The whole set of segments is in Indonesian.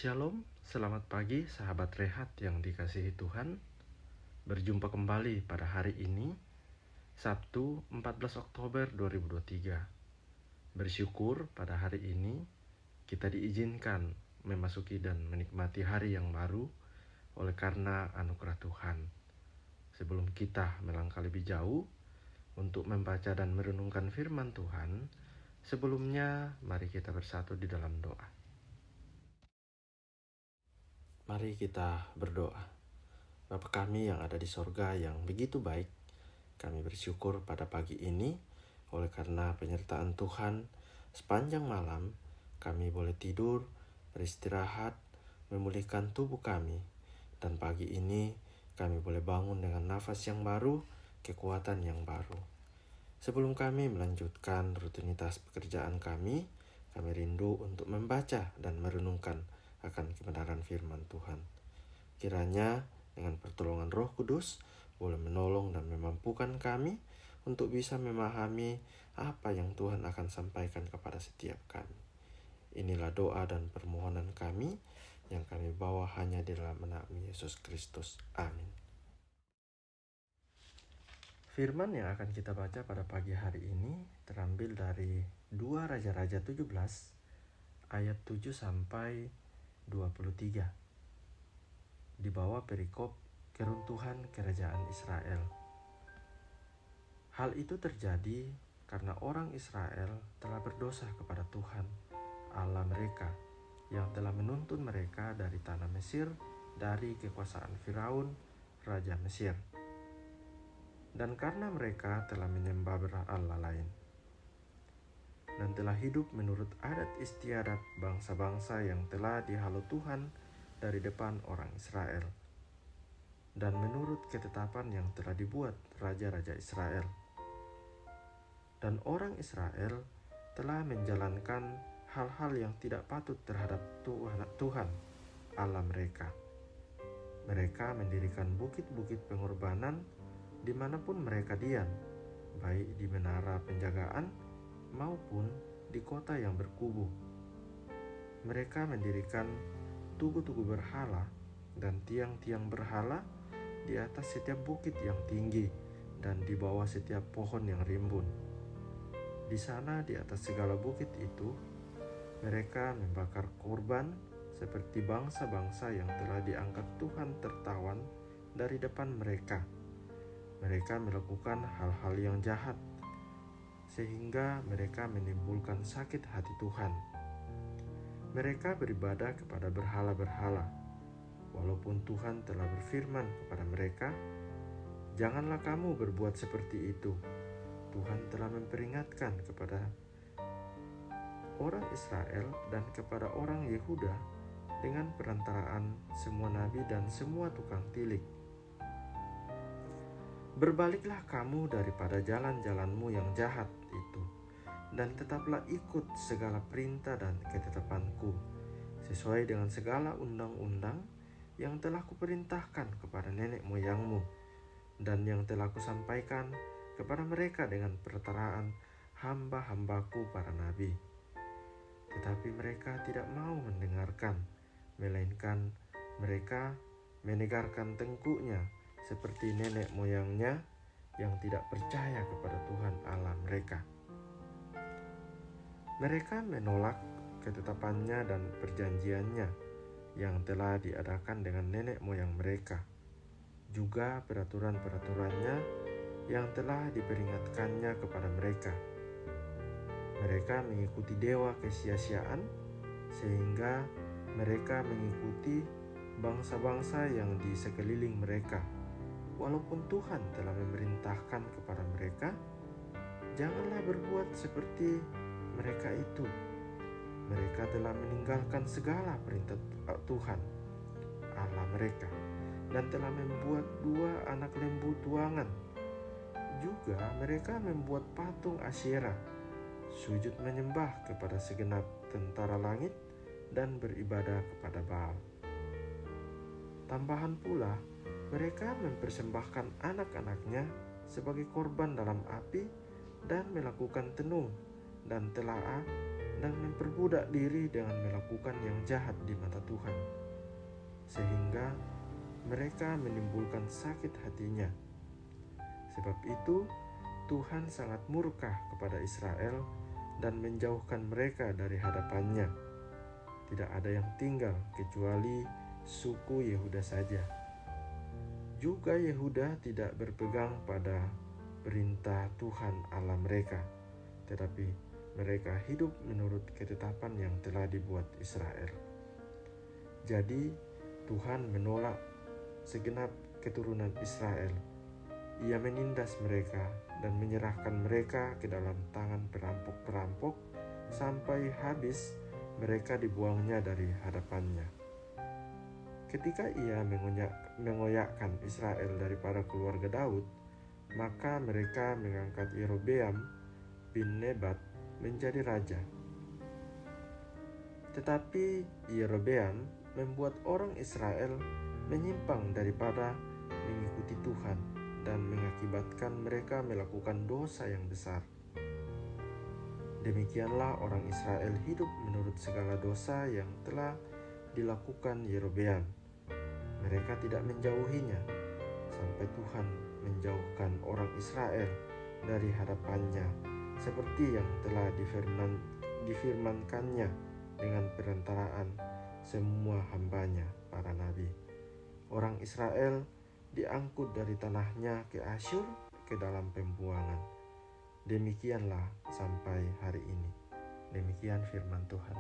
Shalom, selamat pagi sahabat rehat yang dikasihi Tuhan. Berjumpa kembali pada hari ini, Sabtu 14 Oktober 2023. Bersyukur pada hari ini kita diizinkan memasuki dan menikmati hari yang baru oleh karena anugerah Tuhan. Sebelum kita melangkah lebih jauh untuk membaca dan merenungkan firman Tuhan, sebelumnya mari kita bersatu di dalam doa. Mari kita berdoa. Bapa kami yang ada di sorga yang begitu baik, kami bersyukur pada pagi ini oleh karena penyertaan Tuhan sepanjang malam kami boleh tidur, beristirahat, memulihkan tubuh kami. Dan pagi ini kami boleh bangun dengan nafas yang baru, kekuatan yang baru. Sebelum kami melanjutkan rutinitas pekerjaan kami rindu untuk membaca dan merenungkan akan kebenaran firman Tuhan. Kiranya dengan pertolongan Roh Kudus boleh menolong dan memampukan kami untuk bisa memahami apa yang Tuhan akan sampaikan kepada setiap kami. Inilah doa dan permohonan kami yang kami bawa hanya di dalam nama Yesus Kristus. Amin. Firman yang akan kita baca pada pagi hari ini terambil dari 2 Raja-Raja 17 ayat 7 sampai 23. Di bawah perikop keruntuhan kerajaan Israel. Hal itu terjadi karena orang Israel telah berdosa kepada Tuhan, Allah mereka, yang telah menuntun mereka dari tanah Mesir, dari kekuasaan Firaun, Raja Mesir. Dan karena mereka telah menyembah berhala lain, dan telah hidup menurut adat istiadat bangsa-bangsa yang telah dihalau Tuhan dari depan orang Israel, dan menurut ketetapan yang telah dibuat raja-raja Israel. Dan orang Israel telah menjalankan hal-hal yang tidak patut terhadap Tuhan, Allah mereka. Mereka mendirikan bukit-bukit pengorbanan dimanapun mereka diam, baik di menara penjagaan maupun di kota yang berkubu. Mereka mendirikan tugu-tugu berhala dan tiang-tiang berhala di atas setiap bukit yang tinggi dan di bawah setiap pohon yang rimbun. Di sana di atas segala bukit itu, mereka membakar korban seperti bangsa-bangsa yang telah diangkat Tuhan tertawan dari depan mereka. Mereka melakukan hal-hal yang jahat, sehingga mereka menimbulkan sakit hati Tuhan. Mereka beribadah kepada berhala-berhala, walaupun Tuhan telah berfirman kepada mereka, "Janganlah kamu berbuat seperti itu." Tuhan telah memperingatkan kepada orang Israel dan kepada orang Yehuda dengan perantaraan semua nabi dan semua tukang tilik. "Berbaliklah kamu daripada jalan-jalanmu yang jahat itu, dan tetaplah ikut segala perintah dan ketetapanku, sesuai dengan segala undang-undang yang telah kuperintahkan kepada nenek moyangmu, dan yang telah kusampaikan kepada mereka dengan perantaraan hamba-hambaku para nabi. Tetapi mereka tidak mau mendengarkan, melainkan mereka menegarkan tengkuknya seperti nenek moyangnya yang tidak percaya kepada Tuhan Allah mereka. Mereka menolak ketetapannya dan perjanjiannya yang telah diadakan dengan nenek moyang mereka, juga peraturan-peraturannya yang telah diperingatkannya kepada mereka. Mereka mengikuti dewa kesia-siaan, sehingga mereka mengikuti bangsa-bangsa yang di sekeliling mereka. Walaupun Tuhan telah memerintahkan kepada mereka, janganlah berbuat seperti mereka itu. Mereka telah meninggalkan segala perintah Tuhan, Allah mereka, dan telah membuat 2 anak lembu tuangan. Juga mereka membuat patung Asyera, sujud menyembah kepada segenap tentara langit, dan beribadah kepada Baal. Tambahan pula, mereka mempersembahkan anak-anaknya sebagai korban dalam api dan melakukan tenung dan telaah dan memperbudak diri dengan melakukan yang jahat di mata Tuhan, sehingga mereka menimbulkan sakit hatinya. Sebab itu, Tuhan sangat murka kepada Israel dan menjauhkan mereka dari hadapannya. Tidak ada yang tinggal kecuali suku Yehuda saja. Juga Yehuda tidak berpegang pada perintah Tuhan Allah mereka, tetapi mereka hidup menurut ketetapan yang telah dibuat Israel. Jadi Tuhan menolak segenap keturunan Israel. Ia menindas mereka dan menyerahkan mereka ke dalam tangan perampok-perampok sampai habis mereka dibuangnya dari hadapannya. Ketika ia mengoyakkan Israel daripada keluarga Daud, maka mereka mengangkat Yerobeam bin Nebat menjadi raja. Tetapi Yerobeam membuat orang Israel menyimpang daripada mengikuti Tuhan dan mengakibatkan mereka melakukan dosa yang besar. Demikianlah orang Israel hidup menurut segala dosa yang telah dilakukan Yerobeam. Mereka tidak menjauhinya sampai Tuhan menjauhkan orang Israel dari hadapannya, seperti yang telah difirmankannya dengan perantaraan semua hambanya para nabi. Orang Israel diangkut dari tanahnya ke Asyur ke dalam pembuangan. Demikianlah sampai hari ini. Demikian firman Tuhan.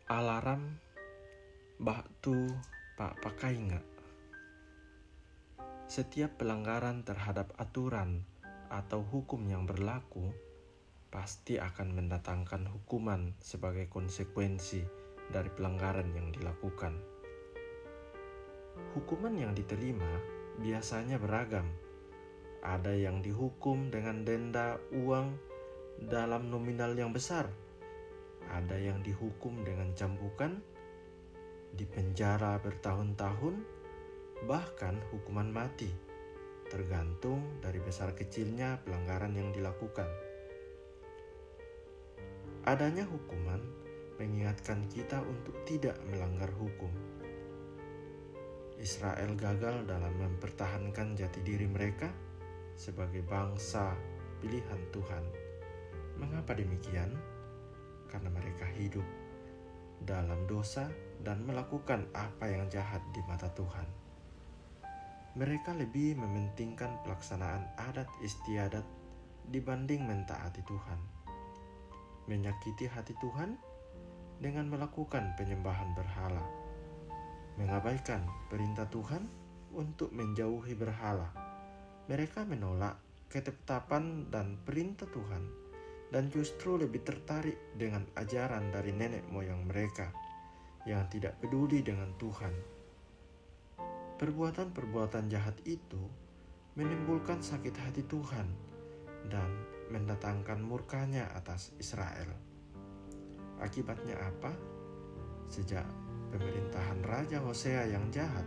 Alarm baktu pak pakai nggak? Setiap pelanggaran terhadap aturan atau hukum yang berlaku pasti akan mendatangkan hukuman sebagai konsekuensi dari pelanggaran yang dilakukan. Hukuman yang diterima biasanya beragam. Ada yang dihukum dengan denda uang dalam nominal yang besar. Ada yang dihukum dengan cambukan, dipenjara bertahun-tahun, bahkan hukuman mati, tergantung dari besar kecilnya pelanggaran yang dilakukan. Adanya hukuman mengingatkan kita untuk tidak melanggar hukum. Israel gagal dalam mempertahankan jati diri mereka sebagai bangsa pilihan Tuhan. Mengapa demikian? Karena mereka hidup dalam dosa dan melakukan apa yang jahat di mata Tuhan. Mereka lebih mementingkan pelaksanaan adat istiadat dibanding mentaati Tuhan. Menyakiti hati Tuhan dengan melakukan penyembahan berhala. Mengabaikan perintah Tuhan untuk menjauhi berhala. Mereka menolak ketetapan dan perintah Tuhan dan justru lebih tertarik dengan ajaran dari nenek moyang mereka yang tidak peduli dengan Tuhan. Perbuatan-perbuatan jahat itu menimbulkan sakit hati Tuhan dan mendatangkan murkanya atas Israel. Akibatnya apa? Sejak pemerintahan Raja Hosea yang jahat,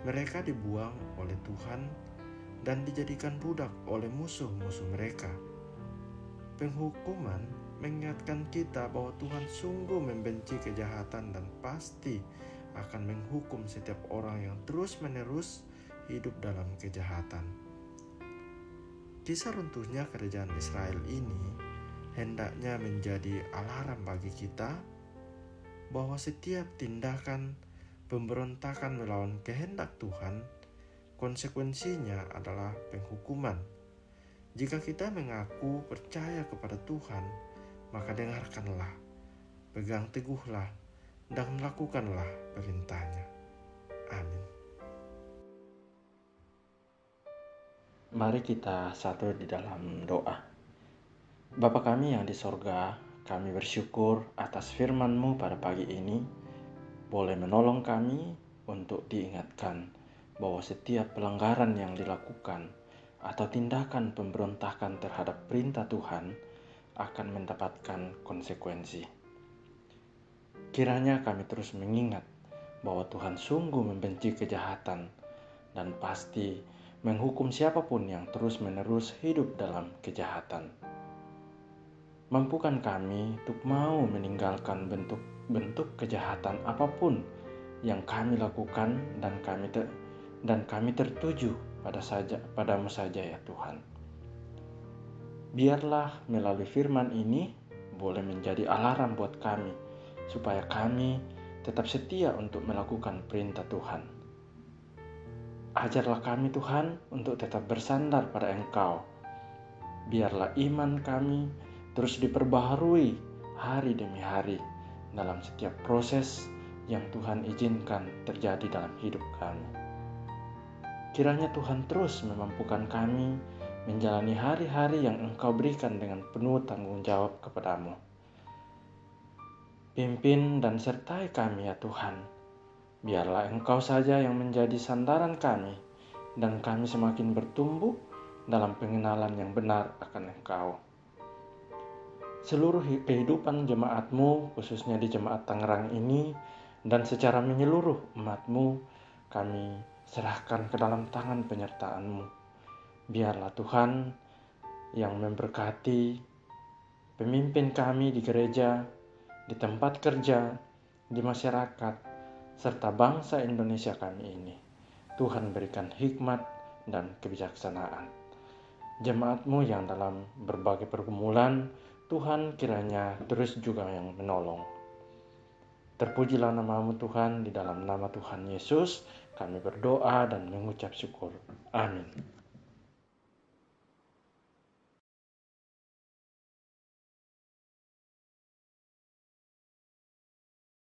mereka dibuang oleh Tuhan dan dijadikan budak oleh musuh-musuh mereka. Penghukuman mengingatkan kita bahwa Tuhan sungguh membenci kejahatan dan pasti akan menghukum setiap orang yang terus-menerus hidup dalam kejahatan. Kisah runtuhnya kerajaan Israel ini hendaknya menjadi alarm bagi kita bahwa setiap tindakan pemberontakan melawan kehendak Tuhan, konsekuensinya adalah penghukuman. Jika kita mengaku percaya kepada Tuhan, maka dengarkanlah, pegang teguhlah, dan lakukanlah perintahnya. Amin. Mari kita satu di dalam doa. Bapa kami yang di sorga, kami bersyukur atas firman-Mu pada pagi ini, boleh menolong kami untuk diingatkan bahwa setiap pelanggaran yang dilakukan atau tindakan pemberontakan terhadap perintah Tuhan akan mendapatkan konsekuensi. Kiranya kami terus mengingat bahwa Tuhan sungguh membenci kejahatan dan pasti menghukum siapapun yang terus-menerus hidup dalam kejahatan. Mampukan kami untuk mau meninggalkan bentuk-bentuk kejahatan apapun yang kami lakukan dan kami tertuju padamu saja ya Tuhan. Biarlah melalui firman ini boleh menjadi alarm buat kami, supaya kami tetap setia untuk melakukan perintah Tuhan. Ajarlah kami Tuhan untuk tetap bersandar pada Engkau. Biarlah iman kami terus diperbaharui hari demi hari dalam setiap proses yang Tuhan izinkan terjadi dalam hidup kami. Kiranya Tuhan terus memampukan kami menjalani hari-hari yang Engkau berikan dengan penuh tanggung jawab kepadamu. Pimpin dan sertai kami ya Tuhan. Biarlah Engkau saja yang menjadi sandaran kami, dan kami semakin bertumbuh dalam pengenalan yang benar akan Engkau. Seluruh kehidupan jemaat-Mu, khususnya di Jemaat Tangerang ini, dan secara menyeluruh umat-Mu, kami serahkan ke dalam tangan penyertaan-Mu. Biarlah Tuhan yang memberkati pemimpin kami di gereja, di tempat kerja, di masyarakat, serta bangsa Indonesia kami ini. Tuhan berikan hikmat dan kebijaksanaan. Jemaat-Mu yang dalam berbagai pergumulan, Tuhan kiranya terus juga yang menolong. Terpujilah nama-Mu Tuhan, di dalam nama Tuhan Yesus kami berdoa dan mengucap syukur. Amin.